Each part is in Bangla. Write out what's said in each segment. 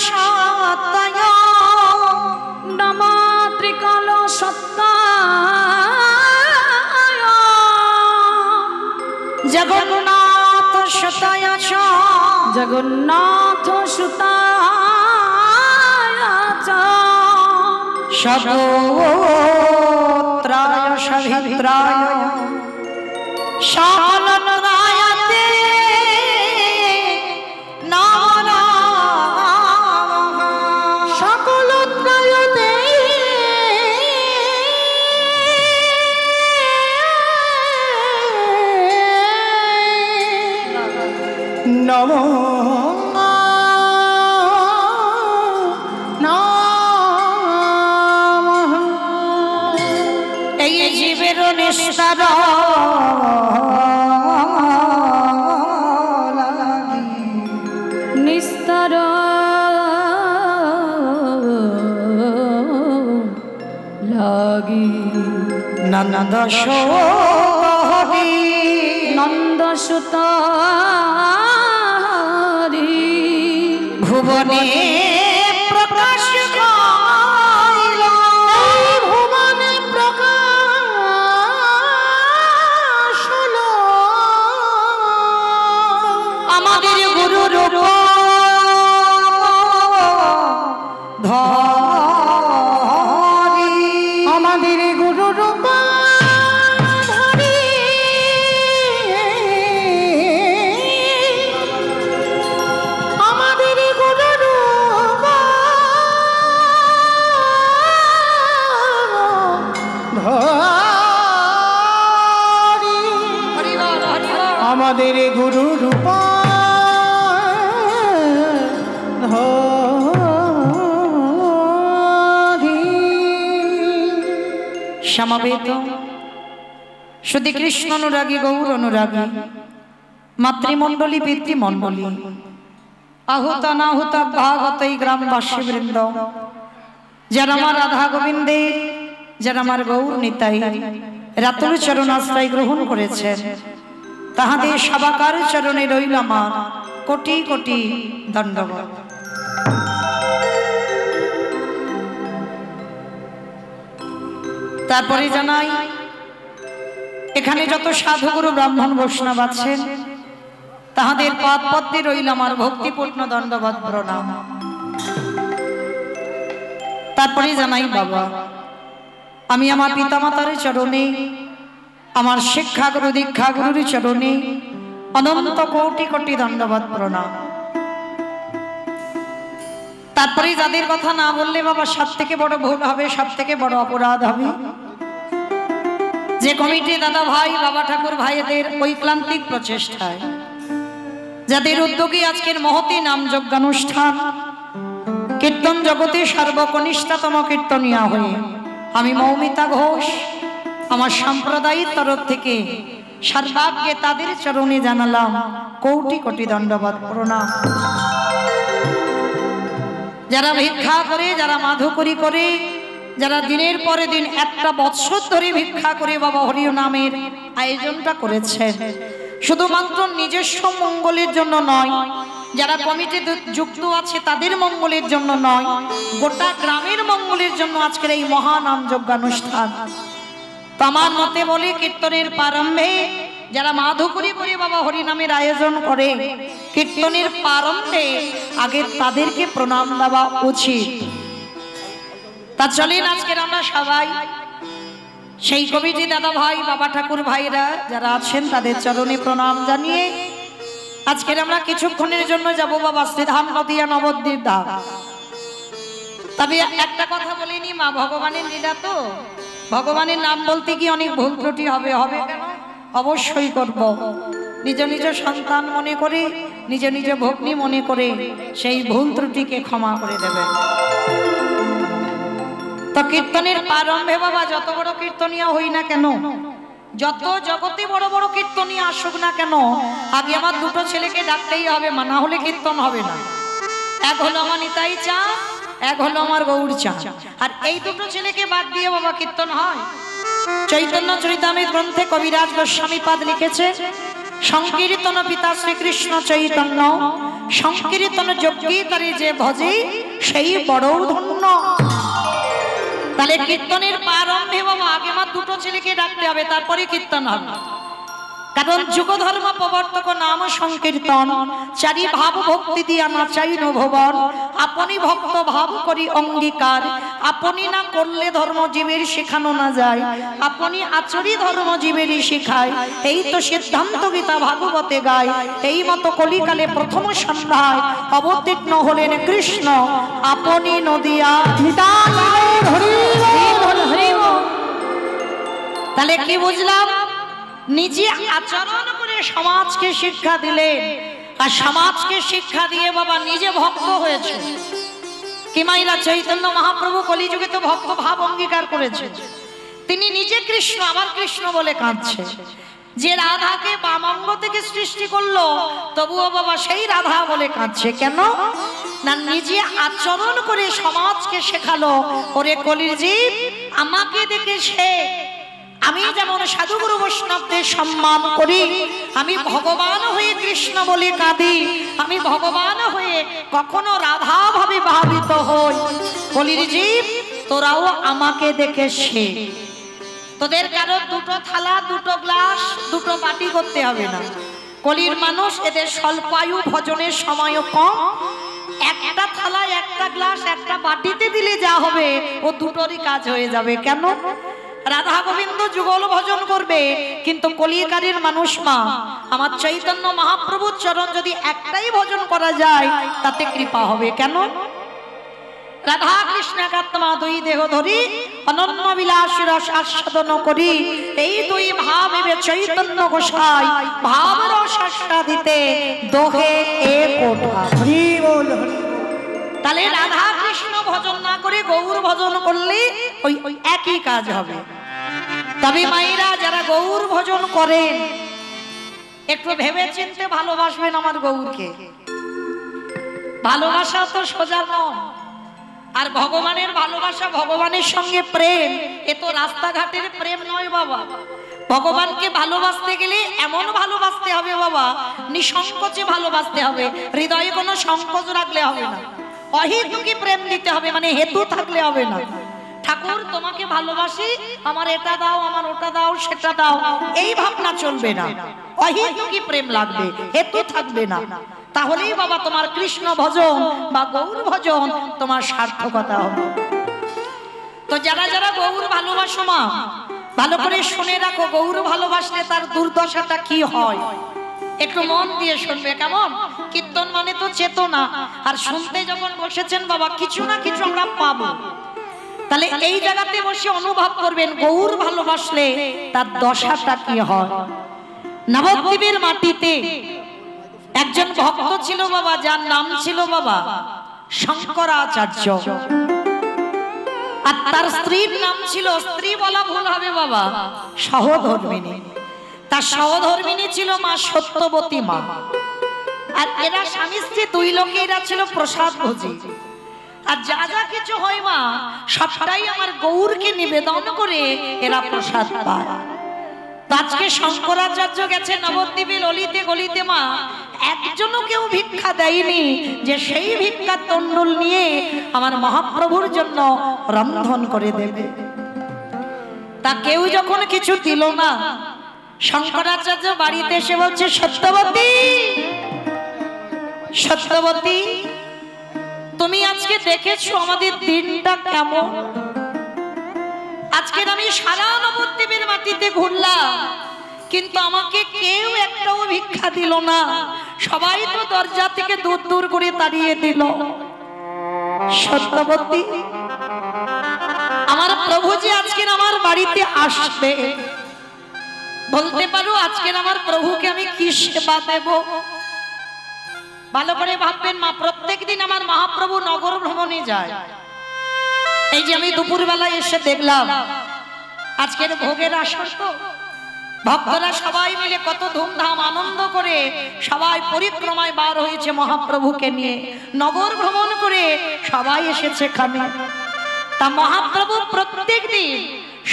সত্তায় নমো ত্রিকাল সত্তায় জগন্নাথ সুতায় চ জগন্নাথ সুতায় চ সগোত্রায় সভিত্রায় সকলদায়তে নমো নমঃ সকলত্রায়তে নমো নমঃ। এই জীবের নিস্তার নিস্তার লাগি নন্দ সোহরি নন্দ সুত ভুবনে প্রকাশ কইল ভুবনে প্রকাশ হলো আমাদের গুরু রূপ ধরি আমাদের গুরু রূপ ধরি আমাদের গুরু রূপ ধরি আমাদের গুরু রূপ সমবেত শুধু কৃষ্ণ অনুরাগী গৌর অনুরাগী মাতৃমণ্ডলী পিতৃমণ্ডলী আহুত অনাহুত ভাগত এই গ্রামবাসী বৃন্দ যারা আমার রাধা গোবিন্দের যারা আমার গৌর নিতাই রাতুল চরণাশ্রয় গ্রহণ করেছেন তাহাদের সবাকার চরণে রইল আমার কোটি কোটি দণ্ডবত। তারপরে জানাই এখানে যত সাধুগুরু ব্রাহ্মণ বৈষ্ণব আছেন তাহাদের পাদ পদ্মে রইল আমার ভক্তিপূর্ণ দণ্ডবত প্রণাম। তারপরে জানাই বাবা আমি আমার পিতামাতার চরণে আমার শিক্ষাগুরু দীক্ষাগুরুর চরণে অনন্ত কোটি কোটি দণ্ডবত প্রণাম। তারপরে যাদের কথা না বললে বাবা সব থেকে বড় ভুল হবে, সব থেকে বড় অপরাধ হবে। যে কমিটি দাদা ভাই বাবা ঠাকুর ভাইদের ঐক্লান্তিক প্রচেষ্টায় যাদের উদ্যোগে আজকের মহতী নাম যজ্ঞানুষ্ঠান কীর্তন জগতে সর্বকনিষ্ঠতম কীর্তনিয়া হয়ে আমি মৌমিতা ঘোষ আমার সম্প্রদায়ের তরফ থেকে সর্বাগ্যে তাদের চরণে জানালাম কোটি কোটি দণ্ডবত প্রণাম। যারা ভিক্ষা করে, যারা মাধুকরী করে, যারা দিনের পরে দিন একটা বৎসর ধরে ভিক্ষা করে বাবা হরি নামের আয়োজনটা করেছেন, শুধুমাত্র নিজস্ব মঙ্গলের জন্য নয়, যারা কমিটিতে যুক্ত আছে তাদের মঙ্গলের জন্য নয়, গোটা গ্রামের মঙ্গলের জন্য আজকের এই মহানাম যজ্ঞানুষ্ঠান। তো আমার মতে বলি কীর্তনের প্রারম্ভে যারা মাধুকরী করে বাবা হরি নামের আয়োজন করে কীর্তনের প্রারম্ভে আগে তাদেরকে প্রণাম দেওয়া উচিত। তা চলেন আজকের আমরা সবাই সেই কমিটি দাদা ভাই বাবা ঠাকুর ভাইরা যারা আছেন তাদের চরণে প্রণাম জানিয়ে আজকের আমরা কিছুক্ষণের জন্য যাব বাবা শ্রীধাম নদিয়া নবদ্বীপ ধাম। তবে একটা কথা বলিনি, মা ভগবানের লীলা তো, ভগবানের নাম বলতে কি অনেক ভুল ত্রুটি হবে, হবে কেন? অবশ্যই করব। নিজ নিজ সন্তান মনে করে, নিজ নিজ ভগ্নী মনে করে সেই ভুল ত্রুটিকে ক্ষমা করে দেবে। তো কীর্তনের প্রারম্ভে বাবা যত বড় কীর্তনিয়া হই না কেন, যত জগতে বড় বড় কীর্তনিয়া আসুক না কেন, আগে আমার দুটো ছেলেকে ডাকতেই হবে, না হলে কীর্তন হবে না। এক হলো আমার নিতাই চা, এক হলো আমার গৌর চা। আর এই দুটো ছেলেকে বাদ দিয়ে বাবা কীর্তন হয়? চৈতন্য চরিতামৃত গ্রন্থে কবিরাজ গোস্বামী পাদ লিখেছে, সংকীর্তন পিতা শ্রীকৃষ্ণ চৈতন্য, সংকীর্তন যজ্ঞে তারে যে ভজে সেই বড় ধন্য। তাহলে কীর্তনের প্রারম্ভে বাবা আগে আমার দুটো ছেলেকে ডাকতে হবে, তারপরে কীর্তন হবে। কারণ যুগ ধর্ম প্রবর্তক নাম সংকীর্তন, চারি ভাব ভক্তি দিয়া নাচাই ভুবন। আপনি ভক্ত ভাব করি অঙ্গীকার, আপনি না করলে ধর্ম জীবের শেখানো না যায়, আপনি আচরি ধর্ম জীবেরই শেখায়। এই তো সিদ্ধান্ত গীতা ভাগবতে গায়। এই মতো কলিকালে প্রথম সন্ধ্যায় অবতীর্ণ হলেন কৃষ্ণ, আপনি নদিয়া। তাহলে কি বুঝলাম? নিজে আচরণ করে সমাজকে শিক্ষা দিলেন, আর সমাজকে শিক্ষা দিয়ে বাবা নিজে ভক্ত হয়েছে। কি মাইরা চৈতন্য মহাপ্রভু কলিযুগে তো ভক্ত ভাব অঙ্গীকার করেছে। তিনি নিজে কৃষ্ণ, আবার কৃষ্ণ বলে কাঁদছে। যে রাধাকে বামাঙ্গ থেকে সৃষ্টি করলো তবুও বাবা সেই রাধা বলে কাঁদছে। কেন না? নিজে আচরণ করে সমাজকে শেখালো, ওরে কলির জীব আমাকে দেখে শেখ। আমি যেমন সাধুগুরু বৈষ্ণবদের সম্মান করি, আমি ভগবান হয়ে কৃষ্ণ বলে কাঁদি, আমি ভগবান হয়ে কখনো রাধা ভাবে ভাবিত হই। কলির জীব তোরাও আমাকে দেখে শেখ। তোদের কারো দুটো থালা, দুটো গ্লাস, দুটো বাটি করতে হবে না। কলির মানুষ, এদের স্বল্পায়ু, ভজনের সময়ও কম। একটা থালা, একটা গ্লাস, একটা বাটিতে দিলে যা হবে ও দুটোরই কাজ হয়ে যাবে। কেন? রাধা গোবিন্দ যুগল ভজন করবে, কিন্তু কলিকারীর মানুষ মা আমার চৈতন্য মহাপ্রভুর চরণ যদি একটাই ভজন করা যায় তাতে কৃপা হবে। কেন? রাধা কৃষ্ণ একাত্মা দুই দেহ ধরি, অনন্য বিলাস রস আস্বাদন করি। এই দুই ভাবে চৈতন্য গোসাই ভাব রস আস্বাদিতে দোহে এক ওঠা। তাহলে রাধা কৃষ্ণ ভজন না করে গৌর ভজন করলে ওই একই কাজ হবে। তবে মায়েরা যারা গৌর ভজন করেন একটু ভেবে চিনতে ভালোবাসবেন আমার গৌরকে। ভালোবাসা তো সোজা নয়, আর ভগবানের ভালোবাসা, ভগবানের সঙ্গে প্রেম, এ তো রাস্তাঘাটের প্রেম নয় বাবা। ভগবানকে ভালোবাসতে গেলে এমন ভালোবাসতে হবে বাবা, নিঃসংকোচে ভালোবাসতে হবে, হৃদয়ে কোনো সংকোচ রাখলে হবে না। অহেতুকি প্রেম দিতে হবে, মানে হেতু থাকলে হবে না। ঠাকুর তোমাকে ভালোবাসি, আমার এটা দাও, আমার ওটা দাও, সেটা দাও, এই ভাবনা চলবে না। অহেতুকি প্রেম লাগবে, হেতু থাকবে না। তাহলেই বাবা তোমার কৃষ্ণ ভজন বা গৌর ভজন তোমার সার্থকতা হবে। তো যারা যারা গৌর ভালোবাসো মা, ভালো করে শুনে রাখো, গৌর ভালোবাসলে তার দুর্দশাটা কি হয় একটু মন দিয়ে শুনবে। কেমন? কীর্তন মানে তো চেতনা, আর শুনতে যখন বসেছেন বাবা কিছু না কিছু আমরা পাবো। তাহলে এই জায়গাতে বসে অনুভব করবেন গৌর ভালোবাসলে তার দশাটা কি হয়। নবদ্বীপের মাটিতে একজন ভক্ত ছিল বাবা, যার নাম ছিল বাবা শঙ্করাচার্য, আর তার স্ত্রীর নাম ছিল, স্ত্রী বলা ভুল হবে বাবা, সহধর্মিণী। তার সহধর্মিণী ছিল মা সত্যবতী মা। আর এরা স্বামী স্ত্রী দুই লোকে এরা ছিল প্রসাদ ভোজী। আর যা যা কিছু হয় মা সবটাই আমার গৌরকে নিবেদন করে এরা প্রসাদ পায়। আজকে শঙ্করাচার্য গেছে নবদ্বীপে অলিতে গলিতে মা, একজনও কেউ ভিক্ষা দেয়নি যে সেই ভিক্ষার তন্ডুল নিয়ে আমার মহাপ্রভুর জন্য রন্ধন করে দেবে। তা কেউ যখন কিছু দিল না, শঙ্করাচার্য বাড়িতে এসে বলছে, সত্যবতী, সত্যবতী, তুমি আজকে দেখেছো আমাদের দিনটা কেমন? আজকে আমি সারা নবদ্বীপের মাটিতে ঘুরলাম, কিন্তু আমাকে কেউ একটাও ভিক্ষা দিল না। সবাই তো দরজা থেকে দূর দূর করে তাড়িয়ে দিল। সত্যবতী, আমার প্রভু যে আজকের আমার বাড়িতে আসবে, বলতে পারো আজকের আমার প্রভুকে আমি কি সেবা দেব? ভালো করে ভাববেন মা, প্রত্যেকদিন আমার মহাপ্রভু নগর ভ্রমণে যায়। এই যে আমি দুপুর বেলায় এসে দেখলাম আজকের ভোগের আসর, তো ভক্তরা সবাই মিলে কত ধুমধাম আনন্দ করে সবাই পরিক্রমায় বার হয়েছে মহাপ্রভুকে নিয়ে, নগর ভ্রমণ করে সবাই এসেছে এখানে। তা মহাপ্রভু প্রত্যেক দিন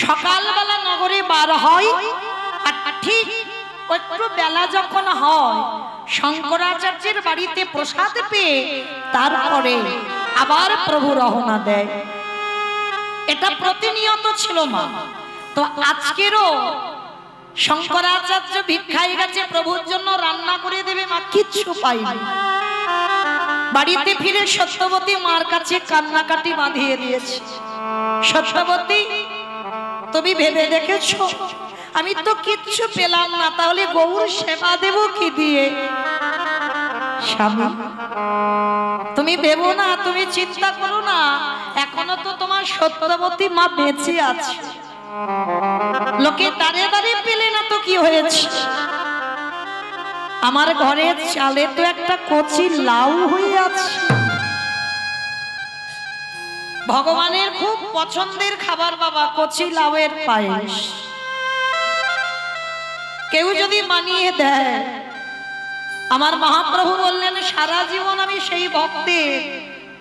সকালবেলা নগরে বার হয়, আর ঠিক একটু বেলা যখন হয় শঙ্করাচার্যের বাড়িতে প্রসাদ পেয়ে তারপরে আবার প্রভু রওনা দেয়। এটা প্রতিনিয়ত ছিল মা। তো আজকেরও শঙ্করাচার্য ভিক্ষায় গেছে, প্রভুর জন্য রান্না করে দেবে, মা কিচ্ছু পাইনি। বাড়িতে ফিরে সত্যবতী মার কাছে কান্নাকাটি বাঁধিয়ে দিয়েছে। সত্যবতী, তুমি ভেবে দেখেছো আমি তো কিচ্ছু পেলাম না, তাহলে গৌর সেবা দেব কি দিয়ে? স্বামী, তুমি ভেবো না, তুমি চিন্তা করো না, এখনো তো তোমার সত্যবতী মা বেঁচে আছে। লোকে দাঁড়ে দাঁড়িয়ে পেলে না তো কি হয়েছে? আমার ঘরের চালে তো একটা কচি লাউ হয়ে আছে। ভগবানের খুব পছন্দের খাবার বাবা, কচি লাউয়ের পায়েস। কেউ যদি বানিয়ে দেয়, আমার মহাপ্রভু বললেন সারা জীবন আমি সেই ভক্তের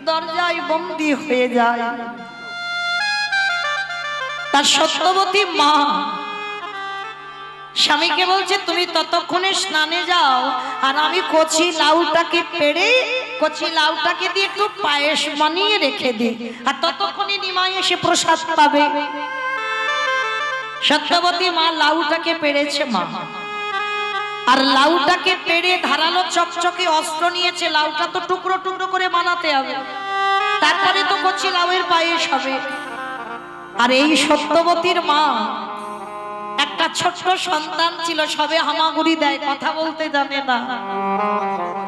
দরজায় বন্দী হয়ে যাই। তার সত্যবতী মা স্বামীকে বলছে তুমি ততক্ষণে স্নানে যাও, আর আমি কচি লাউটাকে পেড়ে কচি লাউটাকে দিয়ে একটু পায়েস বানিয়ে রেখে দিই, আর ততক্ষণে নিমাই এসে প্রসাদ পাবে। সত্যবতী মা লাউটাকে পেড়েছে মা, আর লাউটাকে পেড়ে ধারালো চকচকে অস্ত্র নিয়েছে। লাউটা তো টুকরো টুকরো করে বানাতে হবে, তারপরে তো কচি লাউয়ের পায়েস হবে। আর এই সত্যবতীর মা একটা ছোট্ট সন্তান ছিল, সবে হামাগুড়ি দেয়, কথা বলতে জানে না,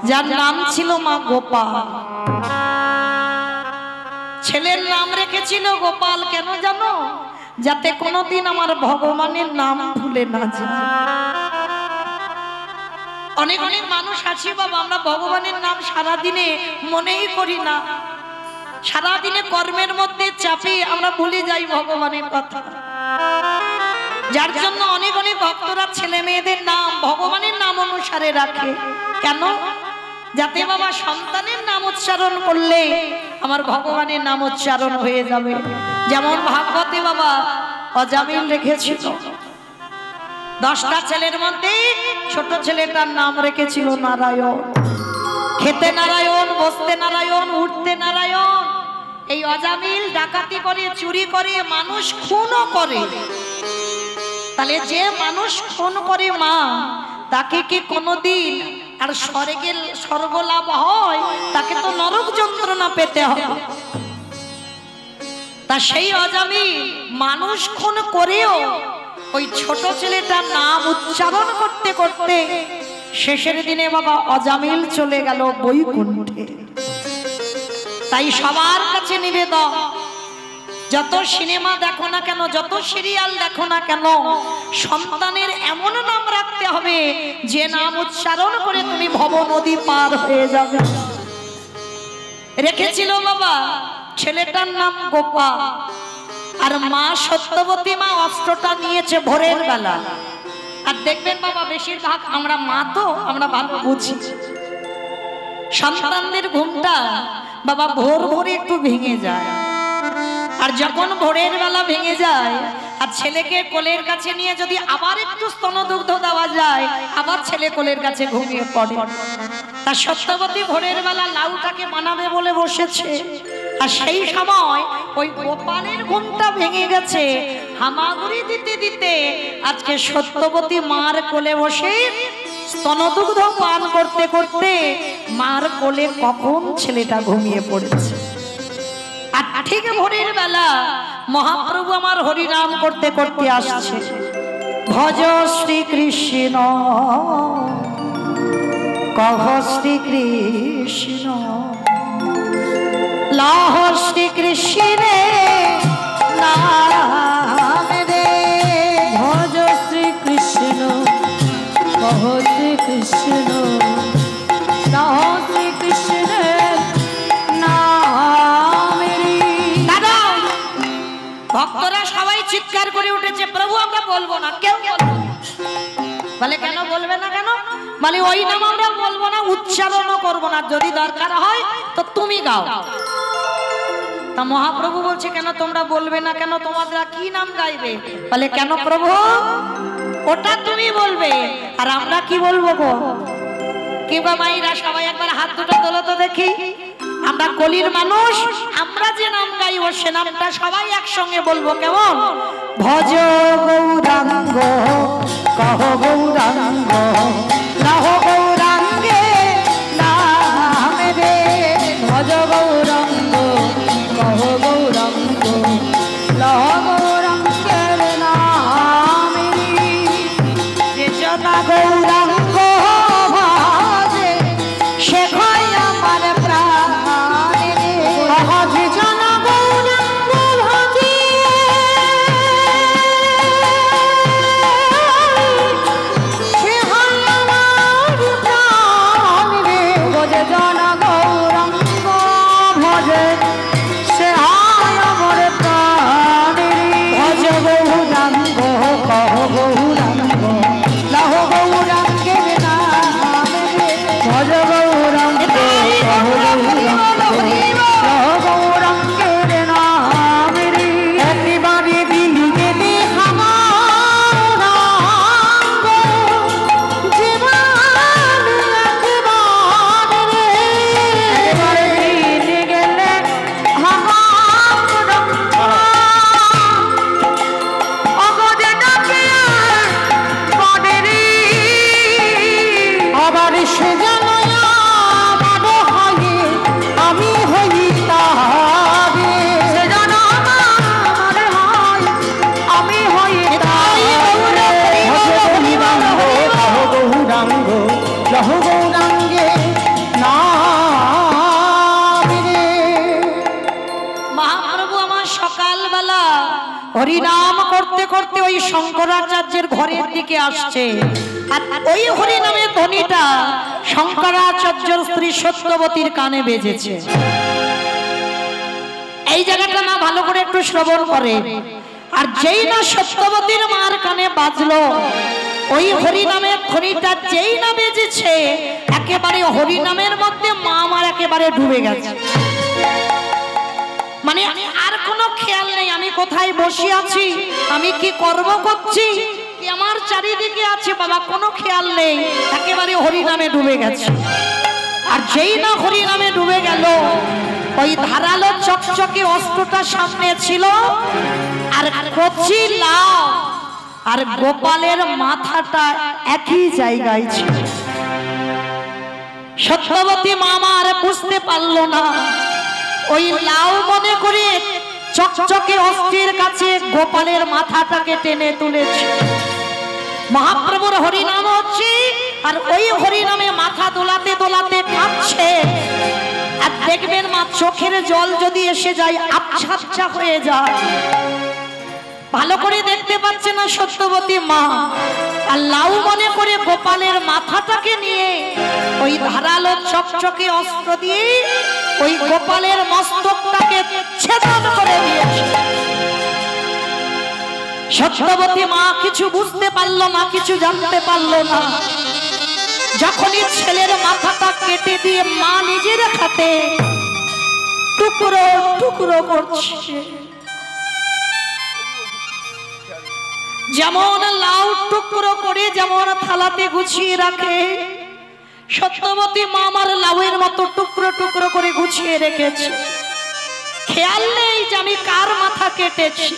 যার নাম ছিল মা গোপাল। ছেলের নাম রেখেছিল গোপাল, কেন জানো? যাতে কোনোদিন আমার ভগবানের নাম ভুলে না যায়। অনেক অনেক মানুষ আছি বাবা, আমরা ভগবানের নাম সারাদিনে মনেই করি না, সারাদিনে কর্মের মধ্যে চাপে আমরা ভুলে যাই ভগবানের কথা। যার জন্য অনেক অনেক ভক্তরা ছেলে মেয়েদের নাম ভগবানের নাম অনুসারে রাখে। কেন? যাতে বাবা সন্তানের নাম উচ্চারণ করলে আমার ভগবানের নাম উচ্চারণ হয়ে যাবে। যেমন ভাগবতে বাবা অজামিল রেখেছিল, 10টা ছেলের মধ্যে ছোট ছেলেটার নাম রেখেছিল নারায়ণ। খেতে নারায়ণ, বসতে নারায়ণ, উঠতে নারায়ণ। এই অজামিল ডাকাতি করে, চুরি করে, মানুষ খুনও করে। তাহলে যে মানুষ খুন করে মা, তাকে কি কোনোদিন আর স্বর্গ লাভ হয়? তাকে তো নরক যন্ত্রণা পেতে হবে। তা সেই অজামিল মানুষ খুন করেও ওই ছোট ছেলেটার নাম উচ্চারণ করতে করতে শেষের দিনে বাবা অজামিল চলে গেল বৈকুণ্ঠে। তাই সবার কাছে নিবেদন, যত সিনেমা দেখো না কেন, যত সিরিয়াল দেখো না কেন, সন্তানের এমন নাম রাখতে হবে যে নাম উচ্চারণ করে তুমি ভব নদী পার হয়ে যাবে। রেখেছিল বাবা, ছেলেটার নাম গোপাল। আর মা সত্যবতী মা অস্ত্রটা নিয়েছে ভোরের বেলা। আর দেখবেন বাবা বেশিরভাগ আমরা মা তো আমরা ভালো বুঝি, সন্তানদের ঘুমটা বাবা ভোর ভোরে একটু ভেঙে যায়। আর যখন ভোরের বেলা ভেঙে যায় আর ছেলেকে কোলের কাছে নিয়ে যদি আবার একটু স্তনদুগ্ধ দেওয়া যায়, আবার ছেলে কোলের কাছে ঘুমিয়ে পড়ে। তার সত্যবতী ভোরের বেলা লাউটাকে বানাবে বলে বসেছে, আর সেই সময় ওই গোপালের ঘুমটা ভেঙে গেছে। হামাগুড়ি দিতে দিতে আজকে সত্যবতী মার কোলে বসে স্তনদুগ্ধ পান করতে করতে মার কোলে কখন ছেলেটা ঘুমিয়ে পড়েছে। আর ঠিক ভোরের বেলা মহাপ্রভু আমার হরিনাম করতে করতে আসছে। ভজ শ্রীকৃষ্ণ কহ শ্রীকৃষ্ণ লাহ শ্রীকৃষ্ণে নাম রে। ভজ শ্রীকৃষ্ণ কহ শ্রীকৃষ্ণ লাহ শ্রীকৃষ্ণের নাম রে। দাদা ভক্তরা সবাই চিৎকার করে উঠেছে, প্রভু আমরা বলবো না, কেউ বলবো না। বলে কেন বলবে না? কেন বলে ওই নাম আমরা বলবো না, উচ্চারণও করবো না, যদি দরকার হয় তো তুমি গাও। তা মহাপ্রভু বলছে কেন তোমরা বলবে না? কেন তোমাদের কি নাম গাইবে? বলে কেন প্রভু? ওটা তুমি বলবে আর আমরা কি বলবো গো? কিংবা মাইরা সবাই একবার হাত দুটো তোলো তো দেখি। আমরা কলির মানুষ, আমরা যে নাম গাইব সে নামটা সবাই একসঙ্গে বলবো, কেমন? ভজ গৌরাঙ্গ কহ গৌরাঙ্গ লাহ গৌরাঙ্গে নামে রে। ভজ গৌরাঙ্গ কহ গৌরাঙ্গ লহ গৌরাঙ্গের নামে রে। যে জনা গৌরাঙ্গ ভজে সে হয় আমার প্রাণ রে। যে জন গৌরাঙ্গ ভজে সে হয় আমার প্রাণ রে। যে জন গৌরাঙ্গ ভজে সে হয় আমার প্রাণ রে। ভজ গৌরাঙ্গ কহ গৌরাঙ্গ লাহ গৌরাঙ্গের নামে রে। ভজ গৌরাঙ্গ কহ গৌরাঙ্গ লহ গৌরাঙ্গের নামে রে। একেবারে দিলি গেলে গৌরাঙ্গ জীবন একেবারে রে। একেবারে দিলে গেলে গৌরাঙ্গ অগদে ডাকে পদে রে। আবার সে যেন আমার হয়ে আমি হই তাহারে। সে যেন আমার হয় আমি হই তারে। ভজ গৌরাঙ্গ কহ গৌরাঙ্গ লাহ গৌরাঙ্গে নামে রে। মহাপ্রভু আমার সকালবেলা হরিনাম করতে করতে ওই শঙ্করাচার্যের ঘরের দিকে আসছে, আর ওই হরিনামের ধ্বনিটা শঙ্করাচার্যের স্ত্রী সত্যবতীর কানে বেজেছে। এই জায়গাটা না ভালো করে একটু শ্রবণ করে। আর যেই না সত্যবতীর মার কানে বাজলো, ওই হরিনামের ধ্বনিটা যেই না বেজেছে, একেবারে হরিনামের মধ্যে মা আমার একেবারে ডুবে গেছে। মানে আর কোনো খেয়াল নেই আমি কোথায় বসে আছি, আমি কি কর্ম করছি, কি আমার চারিদিকে আছে, বাবা কোনো খেয়াল নেই, একেবারে হরিনামে ডুবে গেছে। আর যেই না হরিনামে ডুবে গেল, ওই ধারালো চকচকে অস্ত্রটা সামনে ছিল, আর কচি লাউ আর গোপালের মাথাটা একই জায়গায় ছিল। সত্যবতী মামা আর বুঝতে পারলো না, ওই লাউ মনে করে চকচকে অস্ত্রের কাছে গোপালের মাথাটাকে টেনে তুলেছে। মহাপ্রভুর হরিনাম হচ্ছে, আর ওই হরিনামে মাথা দোলাতে দোলাতে কাঁদছে। আর দেখবেন মা চোখের জল যদি এসে যায় আবছা আবছা হয়ে যায়, ভালো করে দেখতে পাচ্ছে না সত্যবতী মা। আর লাউ মনে করে গোপালের মাথাটাকে নিয়ে ওই ধারালো চকচকে অস্ত্র দিয়ে ওই গোপালের মস্তকটাকে ছেদন করে দিয়েছে। সত্যবতী মা কিছু বুঝতে পারলো না, কিছু জানতে পারলো না। যখনই ছেলের মাথাটা কেটে দিয়ে মা নিজের হাতে টুকরো টুকরো করছে, যেমন লাউ টুকরো করে যেমন থালাতে গুছিয়ে রাখে, সত্যবতী মা আমার লাউয়ের মতো টুকরো টুকরো করে গুছিয়ে রেখেছে। খেয়াল নেই যে আমি কার মাথা কেটেছি।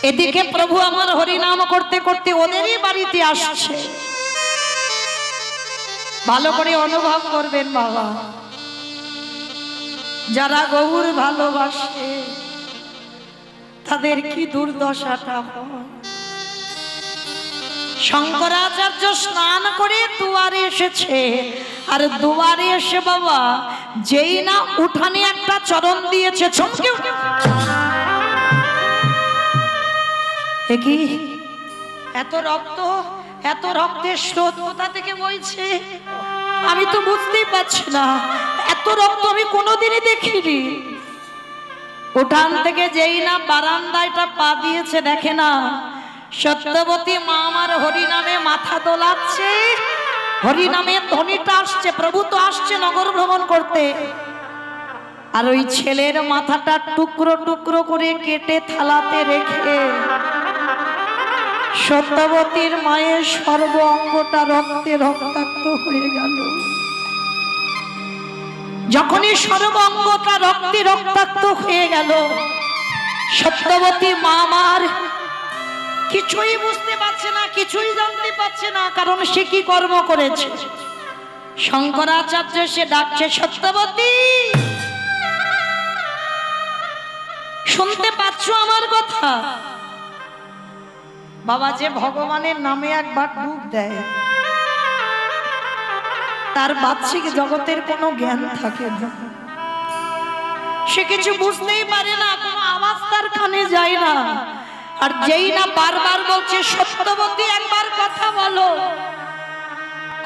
এদিকে প্রভু আমার হরিনাম করতে করতে ওদেরই বাড়িতে আসছে। ভালো করে অনুভব করবেন বাবা, যারা গৌর ভালোবাসে তাদের কি দুর্দশাটা হয়। শঙ্করাচার্য স্নান করে দুয়ারে এসেছে, আর দুয়ারে এসে বাবা যেই না উঠানে একটা চরণ দিয়েছে, চমকে কি এত রক্ত, এত রক্তের স্রোত কোথা থেকে বইছে আমি তো বুঝতেই পারছি না। এত রক্ত আমি কোনোদিনই দেখিনি। উঠান থেকে যেই না বারান্দায়টা পা দিয়েছে, দেখে না সত্যবতী মা আমার হরিনামে মাথা দোলাচ্ছে, হরিনামে ধ্বনিটা আসছে। প্রভু তো আসছে নগর ভ্রমণ করতে, আর ওই ছেলের মাথাটা টুকরো টুকরো করে কেটে থালাতে রেখে সত্যবতীর মায়ের সর্ব অঙ্গটা রক্তে রক্তাক্ত হয়ে গেল। যখনই সর্ব অঙ্গটা রক্তে রক্তাক্ত হয়ে গেল, সত্যবতী মা আমার কিছুই বুঝতে পারছে না, কিছুই জানতে পারছে না, কারণ সে কি কর্ম করেছে। শঙ্করাচার্য সে ডাকছে, সত্যবতী শুনতে পাচ্ছ আমার কথা? বাবা যে ভগবানের নামে একবার ডুব দেয়, তার বাহ্যিক জগতের কোনো জ্ঞান থাকে না, সে কিছু বুঝতেই পারে না, কোনো আওয়াজ তার কানে যায় না। আর যেই না বারবার বলছে সত্যবতী একবার কথা বলো,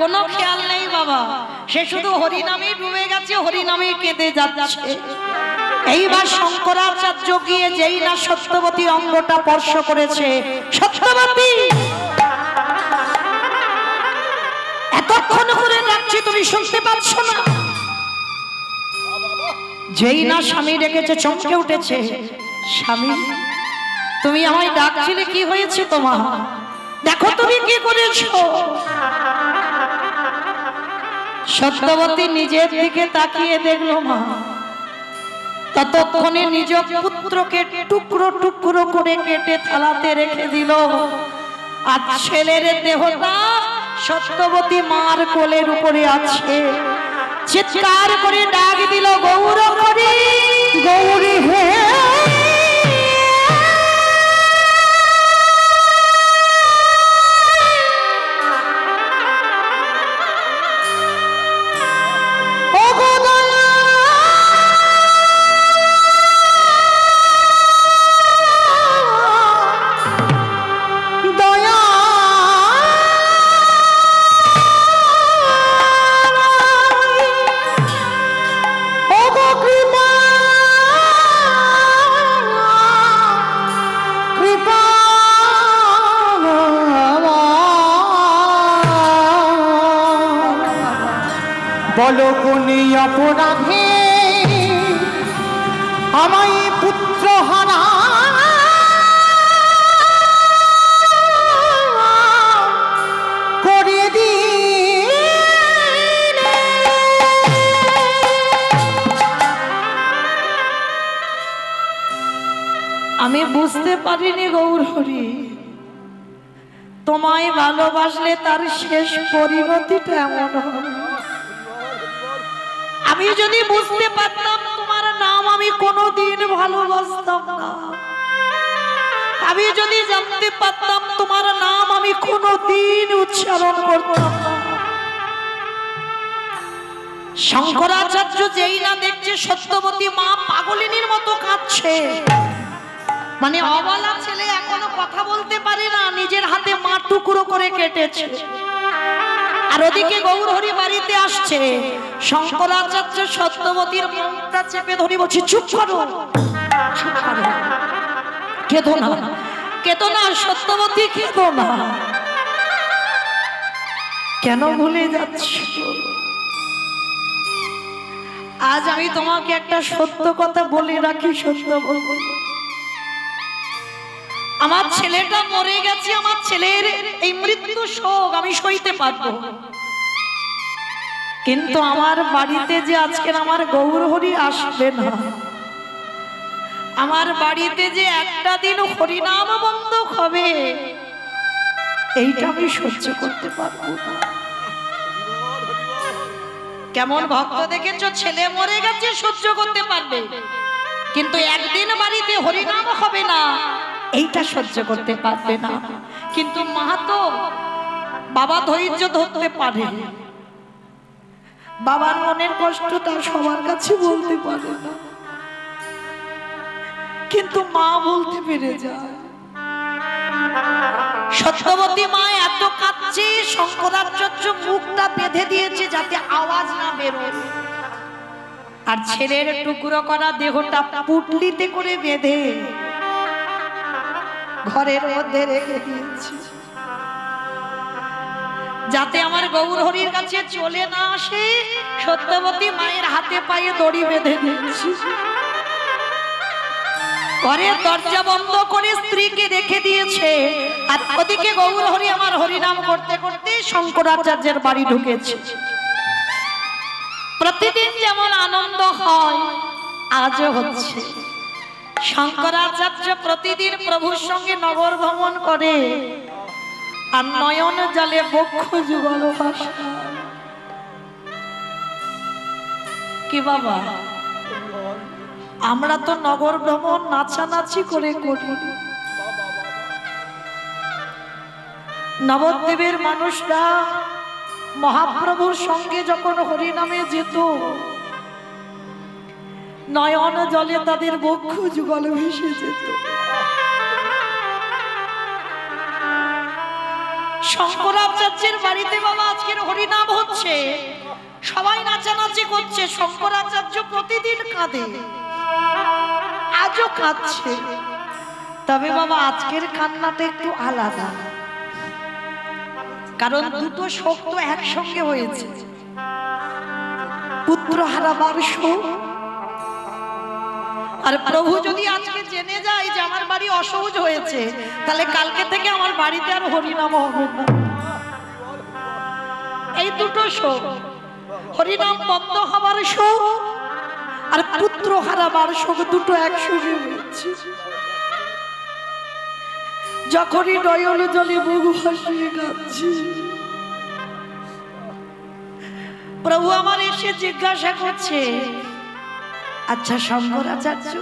কোনো খেয়াল নেই বাবা, সে শুধু হরিনামে ডুবে গেছে, হরিনামে কেঁদে যাচ্ছে। এইবার শঙ্করাচার্য গিয়ে যেই না সত্যবতী অঙ্গটা স্পর্শ করেছে, সত্যবতী এতক্ষণ করে ডাকছি, তুমি শুনতে পাচ্ছ না? যেই না স্বামী ডেকেছে, চমকে উঠেছে, স্বামী তুমি আমায় ডাকছিলে, কি হয়েছে তোমার? দেখো তুমি কি করেছো। সত্যবতী নিজের দিকে তাকিয়ে দেখলো মা, ততক্ষণে নিজ পুত্রকে টুকরো টুকরো করে কেটে থালাতে রেখে দিল। আর ছেলের দেহটা সত্যবতী মার কোলের উপরে আছে। চিৎকার করে ডাক দিল, গৌর হরি, গৌরী হে। বলো কোন অপরাধে আমায় পুত্র হারা করে দিলে। আমি বুঝতে পারিনি গৌর হরি, তোমায় ভালোবাসলে তার শেষ পরিণতিটা এমন হবে। আমি যদি বুঝতে পারতাম তোমার নাম আমি কোনোদিন ভালোবাসতাম না, আমি যদি জানতে পারতাম তোমার নাম আমি কোনোদিন উচ্চারণ করতাম না। শঙ্করাচার্য যেই না দেখছে সত্যবতী মা পাগলিনীর মতো কাঁদছে, মানে অবলা ছেলে এখনো কথা বলতে পারে না, নিজের হাতে মা টুকরো করে কেটেছে। আর ওদিকে গৌর হরি বাড়িতে আসছে, শঙ্করাচার্য সত্যবতীর মুখটা চেপে ধরে বলছে, চুপ করো, চুপ করো, কেঁদো না, কেঁদো না সত্যবতী, কেঁদো না। কেন ভুলে যাচ্ছ? আজ আমি তোমাকে একটা সত্য কথা বলে রাখি, সত্য বলবো। আমার ছেলেটা মরে গেছে, আমার ছেলের এই মৃত্যু শোক আমি সইতে পারবো, কিন্তু আমার বাড়িতে যে আজকে আমার গৌর হরি আসবে না, আমার বাড়িতে যে একটা দিন হরিনাম বন্ধ হবে, এইটা আমি সহ্য করতে পারবো না। কেমন ভক্ত দেখেছো, ছেলে মরে গেছে সহ্য করতে পারবে, কিন্তু একদিন বাড়িতে হরিনাম হবে না, এইটা সহ্য করতে পারবে না। কিন্তু মা তো, বাবা ধৈর্য ধরতে পারে, বাবার মনের কষ্টটা সবার কাছে বলতে পারে না, কিন্তু মা বলতে পেরে যায়। সত্যবতী মা এত কাঁদছে, শঙ্করাচার্য মুখটা বেঁধে দিয়েছে যাতে আওয়াজ না বেরোয়, আর ছেলের টুকরো করা দেহটা পুটলিতে করে বেঁধে ঘরের মধ্যে রেখে দিয়েছি, যাতে আমার গৌর হরির কাছে চলে না আসে। সত্যবতী মায়ের হাতে পায়ে দড়ি বেঁধে দিয়েছি। ঘরের দরজা বন্ধ করে স্ত্রীকে রেখে দিয়েছে, আর ওদিকে গৌর হরি আমার হরিনাম করতে করতে শঙ্করাচার্যের বাড়ি ঢুকেছে। প্রতিদিন যেমন আনন্দ হয় আজও হচ্ছে। শঙ্করাচার্য প্রতিদিন প্রভুর সঙ্গে নগর ভ্রমণ করে, আর নয়ন জলে বক্ষ যুগল ভাষা। কি বাবা, আমরা তো নগর ভ্রমণ নাচানাচি করে করি। নবদ্বীপের মানুষরা মহাপ্রভুর সঙ্গে যখন হরিনামে যেত, নয়ন জলে তাদের বক্ষ যুগল ভেসে যেত। শঙ্করাচার্যের বাড়িতে বাবা আজকের হরিনাম হচ্ছে, সবাই নাচানাচি করছে, শঙ্করাচার্য প্রতিদিন কাঁদে, আজও কাঁদছে। তবে বাবা আজকের কান্নাটা একটু আলাদা, কারণ দুটো শোক তো একসঙ্গে হয়েছে। পুত্র হারাবার শোক, আর প্রভু যদি আজকে জেনে যায় যে আমার বাড়ি অসহজ হয়েছে, তাহলে কালকে থেকে আমার বাড়িতে আর হরিনাম হবে না। এই দুটো শোক, হরিনাম বন্ধ হবার শোক আর পুত্র হারাবার শোক, দুটো একসঙ্গে হয়েছে। যখনই নয়ন জলে বুক ভাসিয়ে কাঁদছি, প্রভু আমার এসে জিজ্ঞাসা করছে, আচ্ছা শঙ্করাচার্য,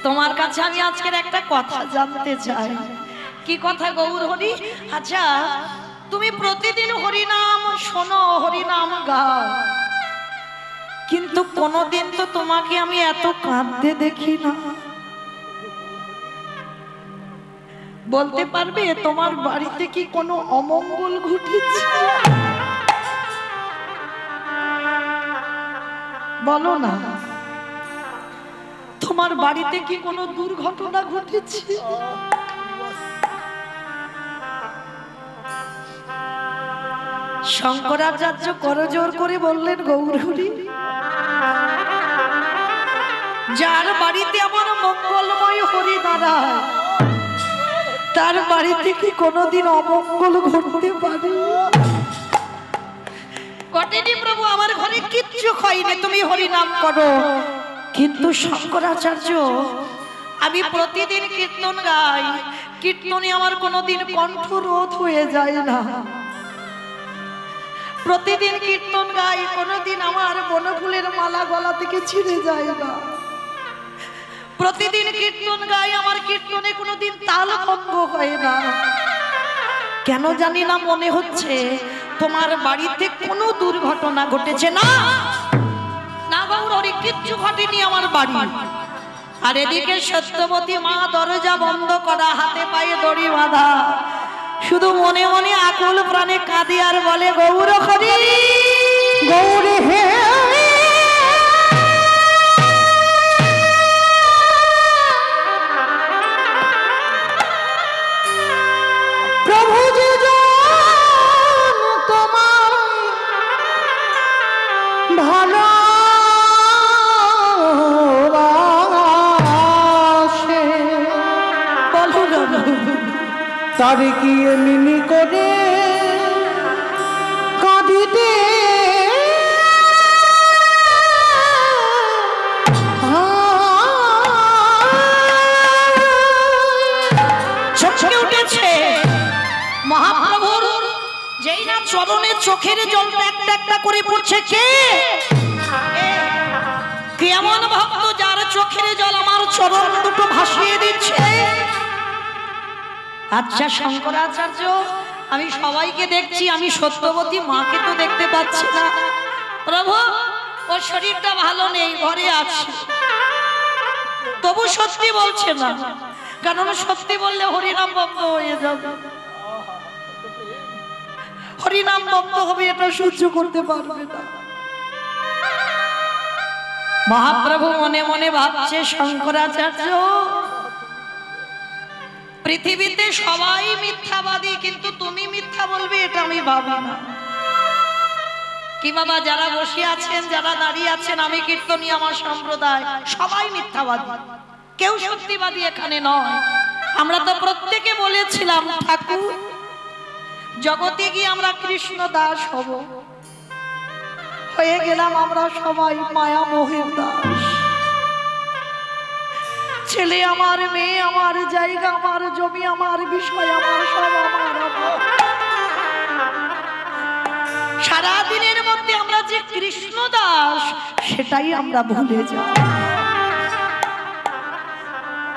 তোমার কাছে আমি আজকের একটা কথা জানতে চাই। কি কথা গৌর হরি? আচ্ছা তুমি প্রতিদিন হরিনাম শোনো, হরিনাম গাও, কিন্তু কোনোদিন তো তোমাকে আমি এত কাঁদতে দেখি না। বলতে পারবে তোমার বাড়িতে কি কোনো অমঙ্গল ঘটেছে? বলো না, তোমার বাড়িতে কি কোনো দুর্ঘটনা ঘটেছে? শঙ্করাচার্য করজোর করে বললেন, গৌর হরি, যার বাড়িতে আমার মঙ্গলময় হরি দাঁড়ায়, তার বাড়িতে কি কোনোদিন অমঙ্গল ঘটতে পারে? ঘটেনি প্রভু, আমার ঘরে কিচ্ছু হয়নি, তুমি হরি নাম করো। কিন্তু শঙ্করাচার্য, আমি প্রতিদিন কীর্তন গাই, কীর্তনে আমার কোনোদিন কণ্ঠরোধ হয়ে যায় না। প্রতিদিন কীর্তন গাই, কোনোদিন আমার বনফুলের মালা গলা থেকে ছিঁড়ে যায় না। প্রতিদিন কীর্তন গাই, আমার কীর্তনে কোনোদিন তাল ভঙ্গ হয় না। কেন জানি না মনে হচ্ছে তোমার বাড়িতে কোনো দুর্ঘটনা ঘটেছে। না না গৌর হরি, কিচ্ছু ঘটেনি আমার বাড়ি। আর এদিকে সত্যবতী মা দরজা বন্ধ করা, হাতে পায়ে দড়ি বাঁধা, শুধু মনে মনে আকুল প্রাণে কাঁদে আর বলে, গৌর হরি, গৌর হে প্রভু যে তোমার ভালো তার কি এমনি করে কাঁদিতে চমকে উঠেছে মহাপ্রভুর। যেই না চরণে চোখের জলটা একটা একটা করে পড়ছে, কে কেমন ভক্ত যার চোখের জল আমার চরণ দুটো ভাসিয়ে দিচ্ছে? আচ্ছা শঙ্করাচার্য, আমি সবাইকে দেখছি, আমি সত্যবতী মাকে তো দেখতে পাচ্ছি না। প্রভু, ওর শরীরটা ভালো নেই, ঘরে আছে। তবু সত্যি বলছে না, কারণ সত্যি বললে হরিনাম বন্ধ হয়ে যাবে। হরিনাম বন্ধ হবে, এটা সহ্য করতে পারবে না। মহাপ্রভু মনে মনে ভাবছে, শঙ্করাচার্য, পৃথিবীতে সবাই মিথ্যাবাদী, কিন্তু তুমি মিথ্যা বলবে এটা আমি ভাবি না। কি বাবা, যারা বসে আছেন, যারা দাঁড়িয়ে আছেন, আমি কীর্তনী, আমার সম্প্রদায় সবাই মিথ্যাবাদী। কেউ সত্যিবাদী এখানে নয়। আমরা তো প্রত্যেকে বলেছিলাম ঠাকুর জগতে গিয়ে আমরা কৃষ্ণ দাস হব, হয়ে গেলাম আমরা সবাই মায়া মোহের দাস। ছেলে আমার, মেয়ে আমার, জায়গা আমার, জমি আমার, বিষয় আমার, সব আমার। সারা দিনের মধ্যে আমরা যে কৃষ্ণ দাস সেটাই আমরা ভুলে যাই।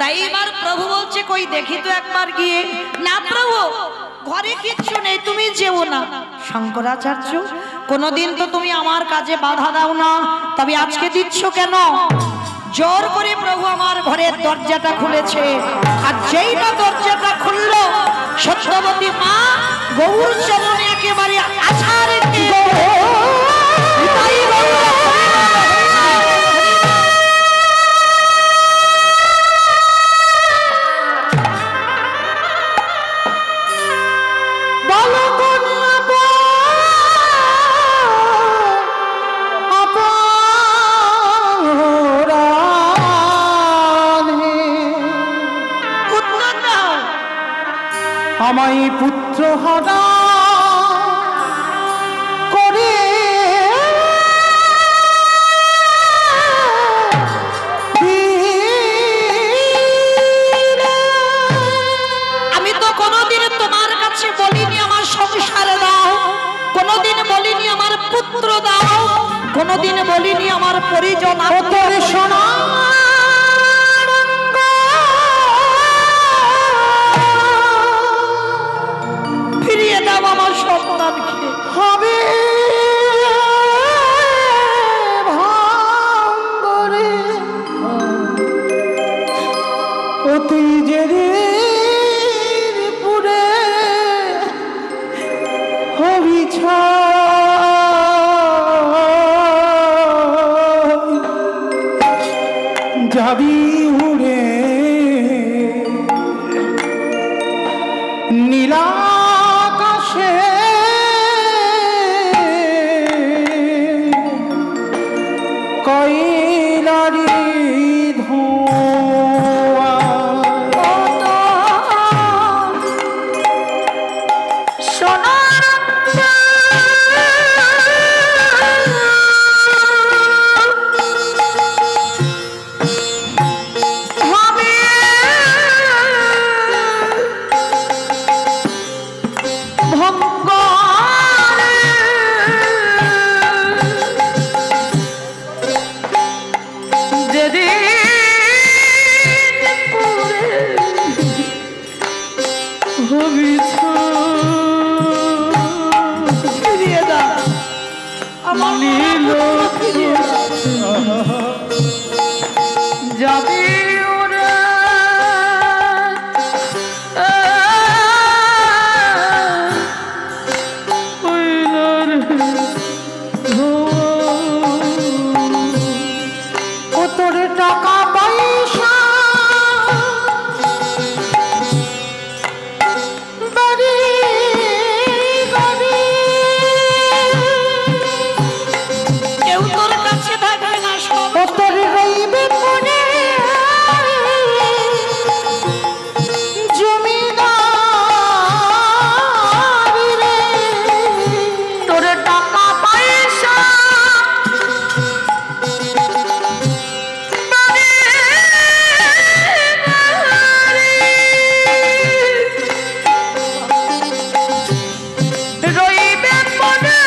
তাই এবার প্রভু বলছে কই দেখি তো একবার গিয়ে। না প্রভু, ঘরে কিচ্ছু নেই, তুমি যেও না। শঙ্করাচার্য, কোনদিন তো তুমি আমার কাজে বাধা দাও না, তবে আজকে দিচ্ছ কেন? জোর করে প্রভু আমার ঘরের দরজাটা খুলেছে, আর যেই না দরজাটা খুললো সত্যবতী মা গৌর চরণে একেবারে আছাড় দিয়ে আমায় পুত্র হারা করে আমি তো কোনোদিন তোমার কাছে বলিনি আমার সংসার দাও, কোনোদিন বলিনি আমার পুত্র দাও, কোনোদিন বলিনি আমার পরিজন শোনা ফিরিয়ে দাও আমার সন্তানকে। হবে ভাঙ্গরে অতি জেরির পুরে হবিছ যাবি উড়ে নীলা কইলারি ধোয়া সোনার ফিরিয়ে দাও আমার ফিরিয়ে যাবি ওরে তোর টাকা পয়সা বাড়ি গাড়ি কেউ তোর কাছে থাকবে না, সব তোর রইবে মনে জমিদারি রে তোর টাকা পয়সা রইবে মনে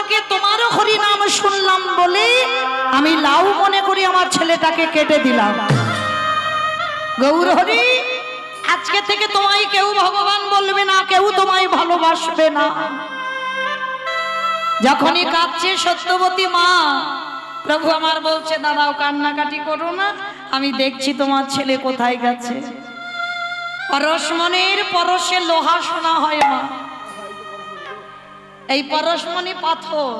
থেকে তোমারও হরি নাম শুনলাম বলে আমি লাউ মনে করি আমার ছেলেটাকে কেটে দিলাম। গৌর হরি, আজকে থেকে তোমায় কেউ ভগবান বলবে না, কেউ তোমায় ভালোবাসবে না। যখনই কাঁদছে সত্যবতী মা, প্রভু আমার বলছে দাঁড়াও, কান্নাকাটি করো না, আমি দেখছি তোমার ছেলে কোথায় গেছে। পরশমণির পরশে লোহা সোনা হয় মা। এই পরশমণি পাথর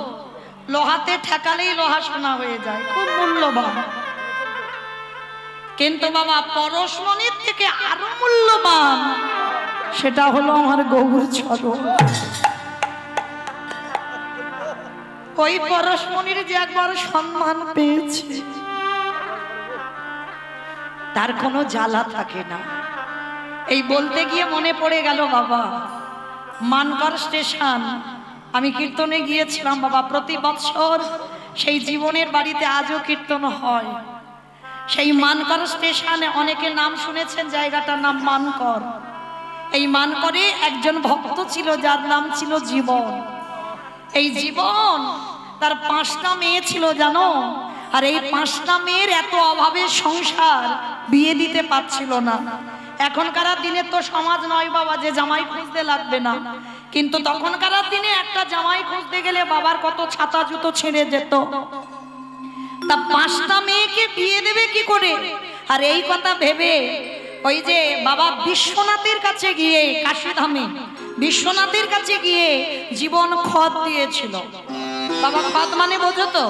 লোহাতে ঠেকালেই লোহা সোনা হয়ে যায়, খুব মূল্যবান। কিন্তু বাবা পরশমণির থেকে আরো মূল্যবান, সেটা হলো আমার গৌর চরণ। ওই পরশমণির যে একবার সম্মান পেয়েছে, তার কোনো জ্বালা থাকে না। এই বলতে গিয়ে মনে পড়ে গেল বাবা, মানকর স্টেশন আমি কীর্তনে গিয়েছিলাম বাবা। প্রতি বছর সেই জীবনের বাড়িতে আজও কীর্তন হয়। সেই মানকর স্টেশনে অনেকে নাম শুনেছেন, জায়গাটার নাম মানকর। এই মানকরে একজন ভক্ত ছিল যার নাম ছিল জীবন। এই জীবন তার 5টা মেয়ে ছিল জানো, আর এই 5টা মেয়ের এত অভাবের সংসার, বিয়ে দিতে পারছিল না। এখনকার দিনে তো সমাজ নয় বাবা যে জামাই খুঁজতে লাগবে না, কিন্তু তখনকার দিনে একটা জামাই খুঁজতে গেলে বাবার কত ছাতা জুতো ছেড়ে যেত। তা 5টা মেয়েকে বিয়ে দেবে কি করে? আর এই কথা ভেবে ওই যে বাবা বিশ্বনাথের কাছে গিয়ে, কাশীধামে বিশ্বনাথের কাছে গিয়ে জীবন খত দিয়েছিল। বাবা খত মানে বোঝো তো,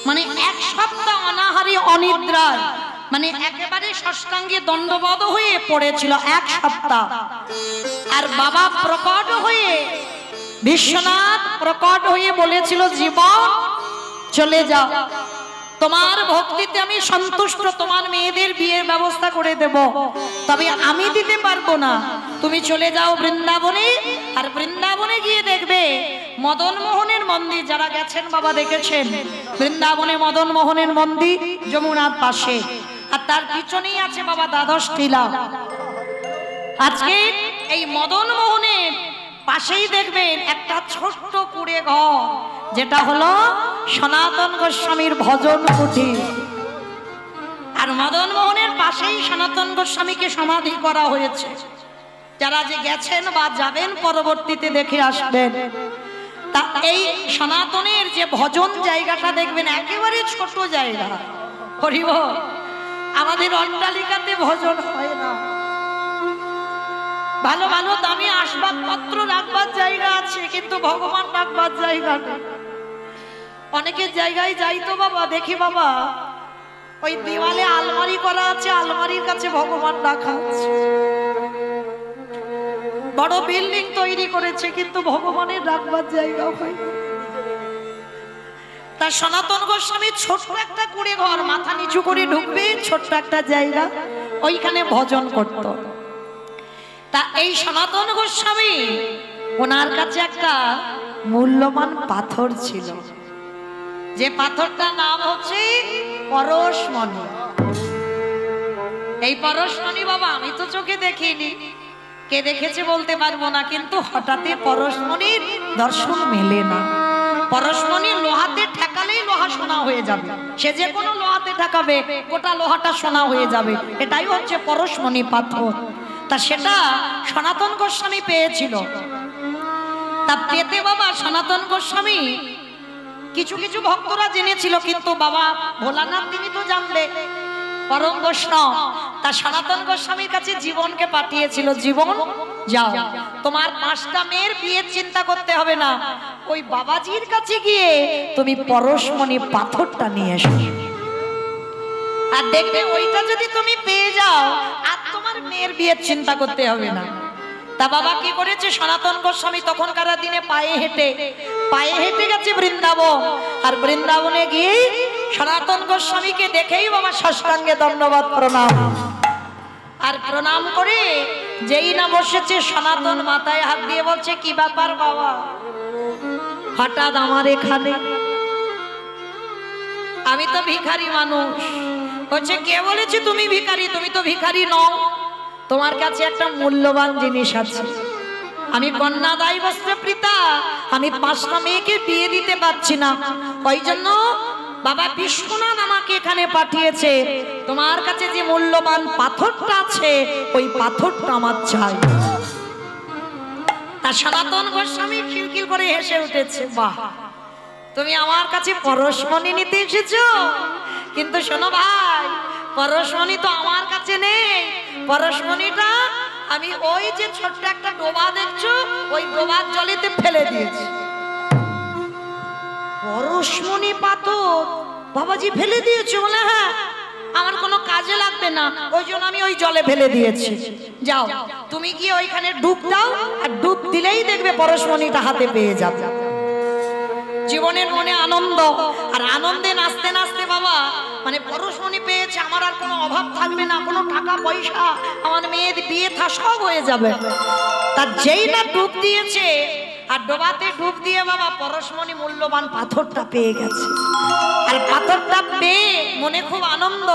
মানে 1 সপ্তাহ অনাহারি অনিদ্রায়, মানে একেবারে ষষ্ঠাঙ্গে দণ্ডবদ্ধ হয়ে পড়েছিল 1 সপ্তাহ। আর বাবা প্রকট হয়ে, বিশ্বনাথ প্রকট হয়ে বলেছিল, জীবন চলে যাও, তোমার ভক্তিতে আমি সন্তুষ্ট, তোমার মেয়েদের বিয়ের ব্যবস্থা করে দেব, তবে আমি দিতে পারবো না। তুমি চলে যাও বৃন্দাবনে, আর বৃন্দাবনে গিয়ে দেখবে মদন মোহনের মন্দির। যারা গেছেন বাবা দেখেছেন, বৃন্দাবনে মদন মোহনের মন্দির যমুনার পাশে, আর তার পিছনেই আছে বাবা দ্বাদশ টিলা। আজকে এই মদন মোহনের পাশেই দেখবেন একটা ছোট্ট কুড়ে ঘর, যেটা হলো সনাতন গোস্বামীর ভজন কুটির। আর মদন মোহনের পাশেই সনাতন গোস্বামীকে সমাধি করা হয়েছে। যারা যে গেছেন বা যাবেন পরবর্তীতে দেখে আসবেন। তা এই সনাতনের যে ভজন জায়গাটা দেখবেন একেবারে ছোট জায়গা। হরিব, আমাদের অট্টালিকাতে ভজন হয় না, ভালো ভালো দামি আসবাবপত্র রাখবার জায়গা আছে, কিন্তু ভগবান রাখবার জায়গা নেই। অনেকের জায়গায় যাই তো বাবা, দেখি বাবা ওই দেওয়ালে আলমারি করা আছে, আলমারির কাছে ভগবান রাখা আছে। বড় বিল্ডিং তৈরি করেছে, কিন্তু ভগবানের রাখবার জায়গা হয় না। তা সনাতন গোস্বামী ছোট্ট একটা কুড়ে ঘর, মাথা নিচু করে ঢুকবে, ছোট্ট একটা জায়গা, ওইখানে ভজন করত। তা এই সনাতন গোস্বামী, ওনার কাছে একটা মূল্যবান পাথর ছিল, যে পাথরটার নাম হচ্ছে পরশমণি। এই পরশমণি বাবা আমি তো চোখে দেখিনি, কে দেখেছে বলতে পারবো না, কিন্তু হঠাৎ পরশমণির দর্শন মেলে না। পরশমণি লোহাতে ঠেকালেই লোহা সোনা হয়ে যাবে, সে যে কোনো লোহাতে ঠেকাবে গোটা লোহাটা সোনা হয়ে যাবে, এটাই হচ্ছে পরশমণি পাথর। তা সেটা সনাতন গোস্বামী পেয়েছিল। তা পেতে বাবা সনাতন গোস্বামী, কিছু কিছু ভক্তরা জেনেছিল, কিন্তু বাবা ভোলানাথ তিনি তো জানলে পরম বৈষ্ণব। তা সনাতন গোস্বামীর কাছে জীবনকে পাঠিয়েছিল, জীবন যাও, তোমার 5টা মেয়ের বিয়ের চিন্তা করতে হবে না, ওই বাবাজির কাছে গিয়ে তুমি পরশমণি পাথরটা নিয়ে এসো, আর দেখবে ওইটা যদি তুমি পেয়ে যাও আর তোমার মেয়ের বিয়ের চিন্তা করতে হবে না। তা বাবা কি করেছে, সনাতন গোস্বামী তখনকার দিনে পায়ে হেঁটে গেছে বৃন্দাবন, আর বৃন্দাবনে গিয়ে সনাতন গোস্বামীকে দেখেই বাবা ষষ্ঠাঙ্গে দণ্ডবত প্রণাম। আর প্রণাম করে যেই না বসেছে, সনাতন মাথায় হাত দিয়ে বলছে, কি ব্যাপার বাবা হঠাৎ আমার এখানে? আমি তো ভিখারি মানুষ। বলছে, কে বলেছে তুমি ভিখারি? তুমি তো ভিখারি নও, তোমার কাছে একটা মূল্যবান জিনিস আছে। আমি কন্যাদায়ী বস্ত্রপ্রীতা, আমি 5টা মেয়েকে বিয়ে দিতে পারছি না, ওই জন্য বাবা বিশ্বনাথ আমাকে এখানে পাঠিয়েছে। তোমার কাছে যে মূল্যবান পাথরটা আছে ওই পাথরটা আমার চাই। তা সনাতন গোস্বামী খিলখিল করে হেসে উঠেছে, বাহ, তুমি আমার কাছে পরশমণি নিতে এসেছো? কিন্তু শোনো ভাই, পরশমণি তো আমার কাছে নেই। পরশমণিটা আমি ওই যে ছোট্ট একটা ডোবা দেখছো, ওই ডোবার জলেতে ফেলে দিয়েছি। পরশমণি পাথর বাবাজি ফেলে দিয়েছো? বলে হ্যাঁ, আমার কোনো কাজে লাগবে না, ওই জন্য আমি ওই জলে ফেলে দিয়েছি। যাও তুমি গিয়ে ওইখানে ডুব দাও, আর ডুব দিলেই দেখবে পরশমণিটা হাতে পেয়ে যাবে। জীবনের মনে আনন্দ, আর আনন্দে নাচতে নাচতে বাবা মানে পরশমণি পেয়েছে, আমার আর কোনো অভাব থাকবে না, কোনো টাকা পয়সা, আমার মেয়ের বিয়ে থা সব হয়ে যাবে। তার যেই না ডুব দিয়েছে, আর ডোবাতে ডুব দিয়ে বাবা পরশমণি মূল্যবান পাথরটা পেয়ে গেছে। আর পাথরটা পেয়ে মনে খুব আনন্দ,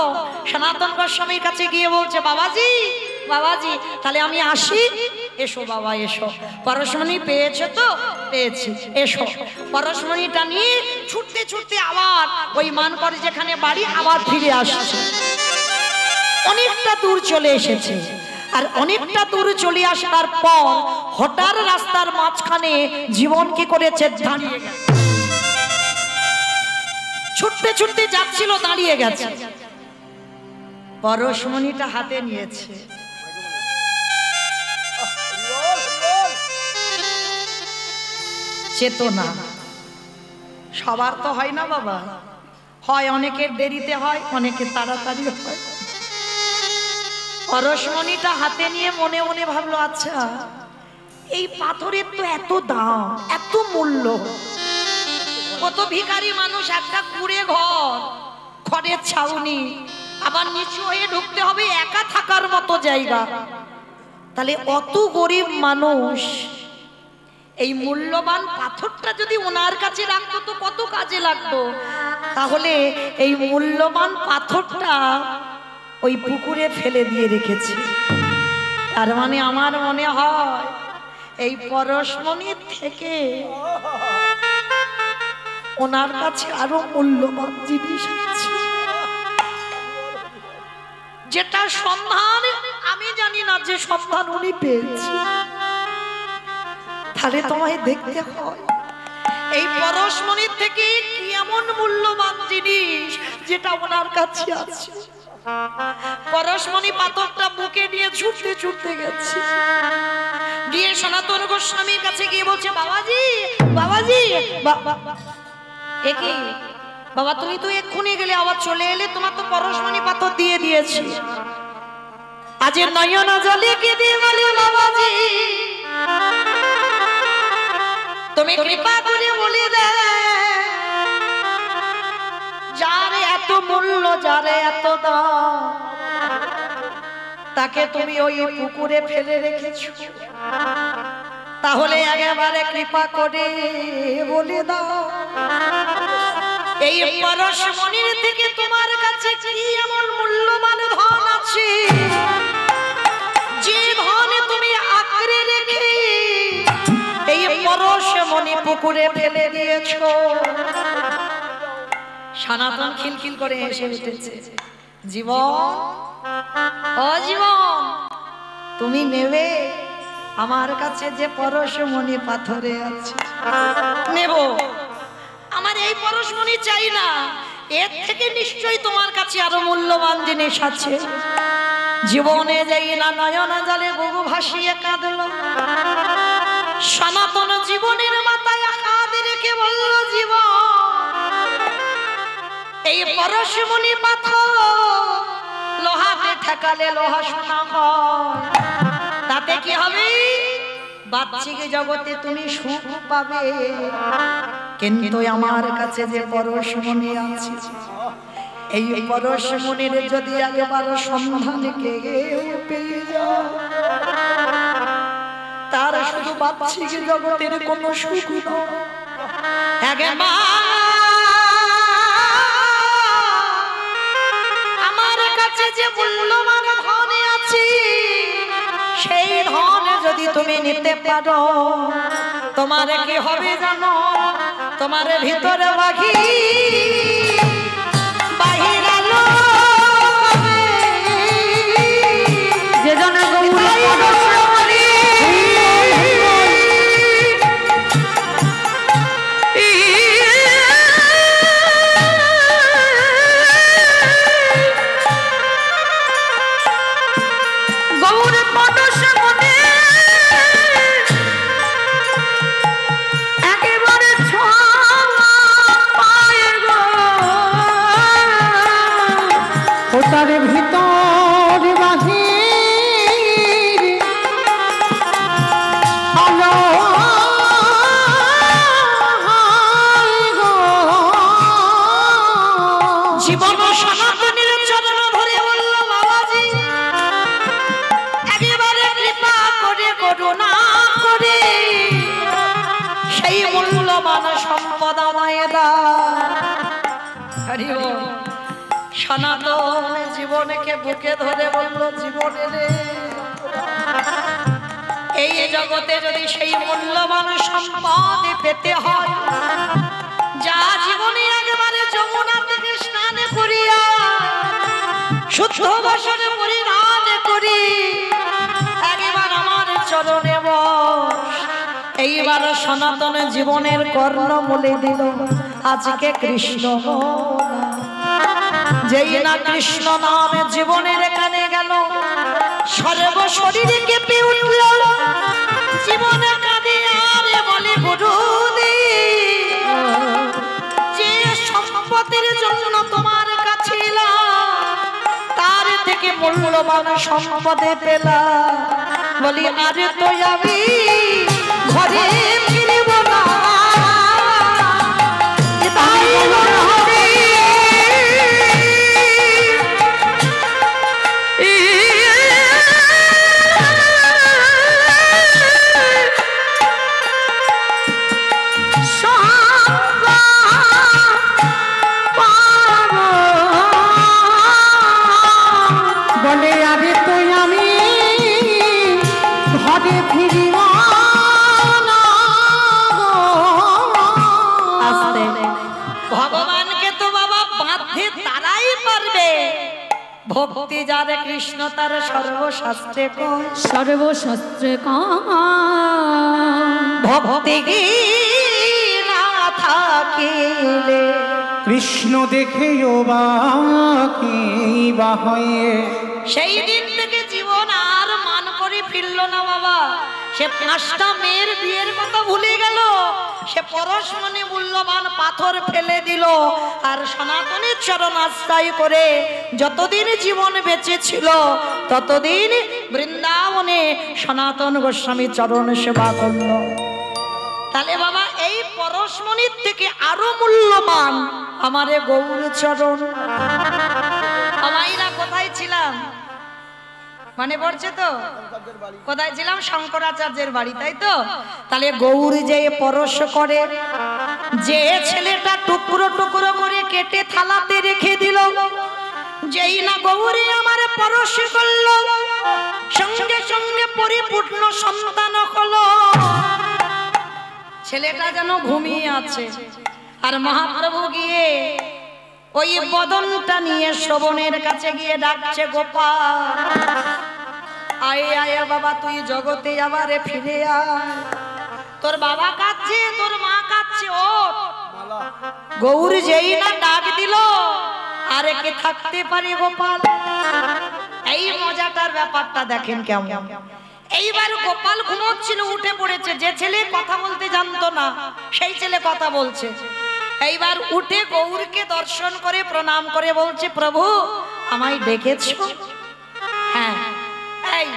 সনাতন গোস্বামীর কাছে গিয়ে বলছে, বাবাজি বাবাজি তাহলে আমি আসি। এসো বাবা এসো, পরশমণি পেয়েছো তো? পেয়েছি, এসো। পরশমণিটা নিয়ে ছুটতে ছুটতে আবার ওই মানকর যেখানে বাড়ি আবার ফিরে আসছে। অনেকটা দূর চলে এসেছে, আর অনেকটা দূর চলে আসার পর হঠাৎ রাস্তার মাঝখানে জীবন কি করেছে, দাঁড়িয়ে গেছে। ছুটতে ছুটতে যাচ্ছিল, দাঁড়িয়ে গেছে। পরশমণিটা হাতে নিয়েছে। চেতনা সবার তো হয় না বাবা, হয় অনেকের দেরিতে হয়, অনেকের তাড়াতাড়ি হয়। পরশমণিটা হাতে নিয়ে মনে মনে ভাবলো, আচ্ছা এই পাথরের তো এত দাম, এত মূল্য, কত ভিখারি মানুষ, একটা কুড়ে ঘর, খড়ের ছাউনি, আবার নিচু হয়ে ঢুকতে হবে, একা থাকার মতো জায়গা, তাহলে অত গরিব মানুষ এই মূল্যবান পাথরটা যদি ওনার কাছে রাখতো তো কত কাজে লাগতো। তাহলে এই মূল্যবান পাথরটা ওই পুকুরে ফেলে দিয়ে রেখেছে। তার মানে আমার মনে হয় এই পরশমণির থেকে ওনার কাছে আরো মূল্যবান জিনিস আছে, যেটা সন্ধান আমি জানি না, যে সন্ধান উনি পেয়েছে। তাহলে তোমায় দেখতে হয় এই পরশমণির থেকে কি এমন মূল্যবান জিনিস যেটা ওনার কাছে আছে। পরশমণি পাথরটা বুকে নিয়ে ছুটতে ছুটতে গেছে, গিয়ে সনাতন গোস্বামীর কাছে গিয়ে বলছে, বাবাজি বাবাজি একি বাবা, তুমি তো এক্ষুনি গেলে আবার চলে এলে, তোমার তো পরশমণি পাথর দিয়ে দিয়েছি। আজ নয়ন জলে কে দিয়ে বলে, বাবাজি তুমি কৃপা করে বলে দে, যার এত মূল্য, যার এত দাম, তাকে তুমি ওই পুকুরে ফেলে রেখেছো, তাহলে একেবারে কৃপা করে বলে দাও, এই পরশমণির থেকে তোমার কাছে কি এমন মূল্যবান ধন আছে, যে ধন তুমি আঁকড়ে রেখে এই পরশমণি পুকুরে ফেলে দিয়েছো। সনাতন খিলখিল করে এসে উঠেছে, জীবন ও জীবন, তুমি নেবে আমার কাছে যে পরশমণি পাথরে আছে? নেব, আমার এই পরশমণি চাই না, এর থেকে নিশ্চয়ই তোমার কাছে আরো মূল্যবান জিনিস আছে। জীবনে যাই না নয়ন জলে বুবু ভাসিয়ে কাঁদলো, সনাতন জীবনের মাথায় হাত রেখে বলল, জীবন এই পরশমণি পাথর লোহাতে ঠেকালে লোহা সোনা হয়, তাতে কি হবে? বাহ্যিক জগতে তুমি সুখ পাবে, কিন্তু আমার কাছে যে পরশমণি আছে, এই পরশমণির যদি একবার সন্ধান পেয়ে যাও, তার শুধু বাহ্যিক জগতের কোনো সুখ নয়, আমার কাছে যে মূল্যবান ধন আছে, সেই ধন যদি তুমি নিতে পারো, তোমার কি হবে জানো? তোমার ভিতরে বাঘি বাহির আলো হবে। যে জন গৌর তার ভিতর বাহির আলো জীবন সনাতনীর চরণ ধরে বলল বাবাজি একেবারে কৃপা করে করুণা করে সেই মূল্যবান সম্পদ আমায় দাও। সনাতন জীবনকে বুকে ধরে বলল জীবনে রে, এই জগতে যদি সেই মূল্যবান সম্পদ পেতে হয়, যা জীবনে একেবারে যমুনা থেকে স্নান করিয়া শুদ্ধ বসনে পরিধান করি একবার আমার চরণে বস। এইবার সনাতন জীবনের কর্ণ বলে দিল আজকে কৃষ্ণ যেই না কৃষ্ণ নামে জীবনের কানে গেল, সর্ব শরীরে কেঁপে উঠল, জীবনে কাঁদে আরে বলে গুরুদেব যে সম্পদের জন্য তোমার কাছে তার থেকে মূল্যবান সম্পদে পেলাম, বলি আরে তো আমি ঘরে ফিরব না, তাই হবে বলে আরে তুই আমি ঘরে ফিরিব না। আস্তে ভগবানকে তো বাবা বাঁধতে তারাই পারবে, ভক্তি যার কৃষ্ণ তার সর্বশাস্ত্রে কয়, সর্বশাস্ত্রে ভক্তি কি না থাকিলে কৃষ্ণ দেখেও বা হয়ে সেই দিন থেকে জীবন আর মান করে ফিরল না বাবা। সে 5টা মেয়ের বিয়ের কথা ভুলে গেল, সে পরশমণি মূল্যবান পাথর ফেলে দিল, আর সনাতনের চরণ আশ্রয় করে যতদিন জীবন বেঁচে ছিল ততদিন বৃন্দাবনে সনাতন গোস্বামী চরণ সেবা করল। তাহলে বাবা এই পরশমণির থেকে আরো মূল্যবান আমারে গৌর চরণ। আমাইরা কোথায় ছিলাম মানে পড়ছে তো, কোথায় ছিলাম? শঙ্করাচার্যের বাড়ি, তাই তো? তাহলে গৌর যে পরশ করে, যে ছেলেটা টুকরো টুকরো করে কেটে থালাতে রেখে দিল, যেই না গৌরী আমার পরশ করলো, সঙ্গে সঙ্গে পরিপূর্ণ সন্তান হলো। ছেলেটা যেন ঘুমিয়ে আছে, আর মহাপ্রভু গিয়ে ওই বদনটা নিয়ে শ্রবণের কাছে গিয়ে ডাকছে গোপাল আয় আয় বাবা, তুই জগতে আবারে ফিরে আয়, তোর বাবা কাঁদছে, তোর মা কাঁদছে, ও গৌর যেই না ডাক দিল আরে কে থাকতে পারে গোপাল। এই মজাটার ব্যাপারটা দেখেন কেমন। এইবার গোপাল ঘুমোচ্ছিল, উঠে পড়েছে, যে ছেলে কথা বলতে জানতো না সেই ছেলে কথা বলছে। এইবার উঠে গৌরকে দর্শন করে প্রণাম করে বলছে, প্রভু আমায় ডেকেছো? হ্যাঁ। এই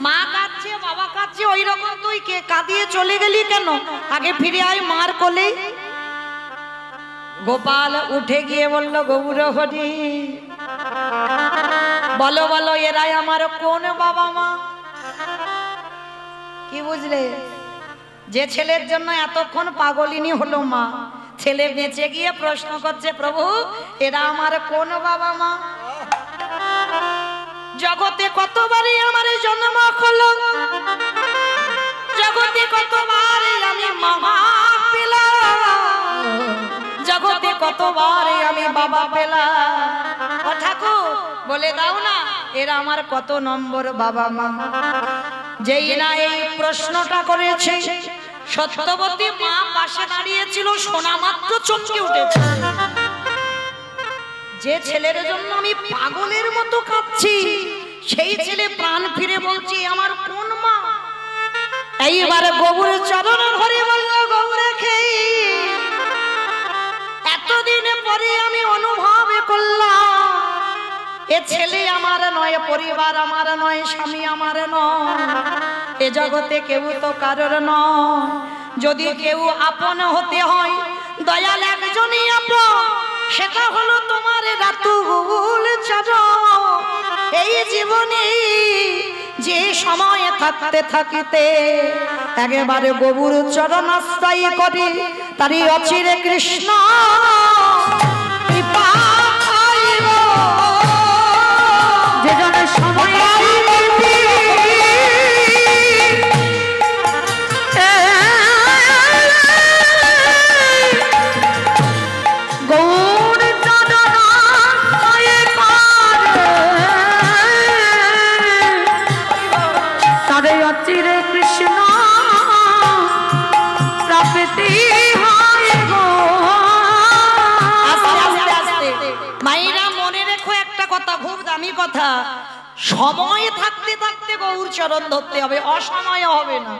মা কাঁদছে, বাবা কাঁদছে, ওই রকম তুই কে কাঁদিয়ে চলে গেলি কেন? আগে ফিরে আয় মার কোলে। গোপাল উঠে গিয়ে বলল, গৌর হরি বলো বলো, এরাই আমার কোন বাবা মা? কি বুঝলে? যে ছেলের জন্য এতক্ষণ পাগলিনী হলো মা, ছেলে বেঁচে গিয়ে প্রশ্ন করছে, প্রভু এরা আমার কোন বাবা মা? জগতে কতবারই আমার জন্ম হলো, জগতে কতবার আমি মামা পেলাম, জগতে কতবার আমি বাবা পেলাম। ও ঠাকুর বলে দাও না এরা আমার কত নম্বর বাবা মা। যেই না এই প্রশ্নটা করেছে সত্যবতী মা পাশে দাঁড়িয়েছিল, শোনা মাত্র চমকে উঠেছে। যে ছেলের জন্য আমি পাগলের মতো কাঁদছি সেই ছেলে প্রাণ ফিরে বলছি আমার কোন মা। এইবার গৌরের চরণ ধরে বলল, গৌরে খেই এতদিন পরে আমি অনুভব করলাম এ ছেলে আমার নয়, পরিবার আমার নয়, স্বামী আমার নয়, এ জগতে কেউ তো কারোর নয়। যদি কেউ আপন হতে হয় দয়াল একজনই আপন, সেটা হলো তোমার রাতুল চরণ। এই জীবনে যে সময় থাকতে থাকিতে একেবারে গৌর চরণ আশ্রয় করি, তারই অচিরে কৃষ্ণ কৃপা পাইব। যে জনের সময় চিরে কৃষ্ণ প্রাপ্তি হয় গো। আস্তে আস্তে আস্তে মায়েরা মনে রেখো একটা কথা, খুব দামি কথা, সময় থাকতে থাকতে গৌর চরণ ধরতে হবে, অসময় হবে না।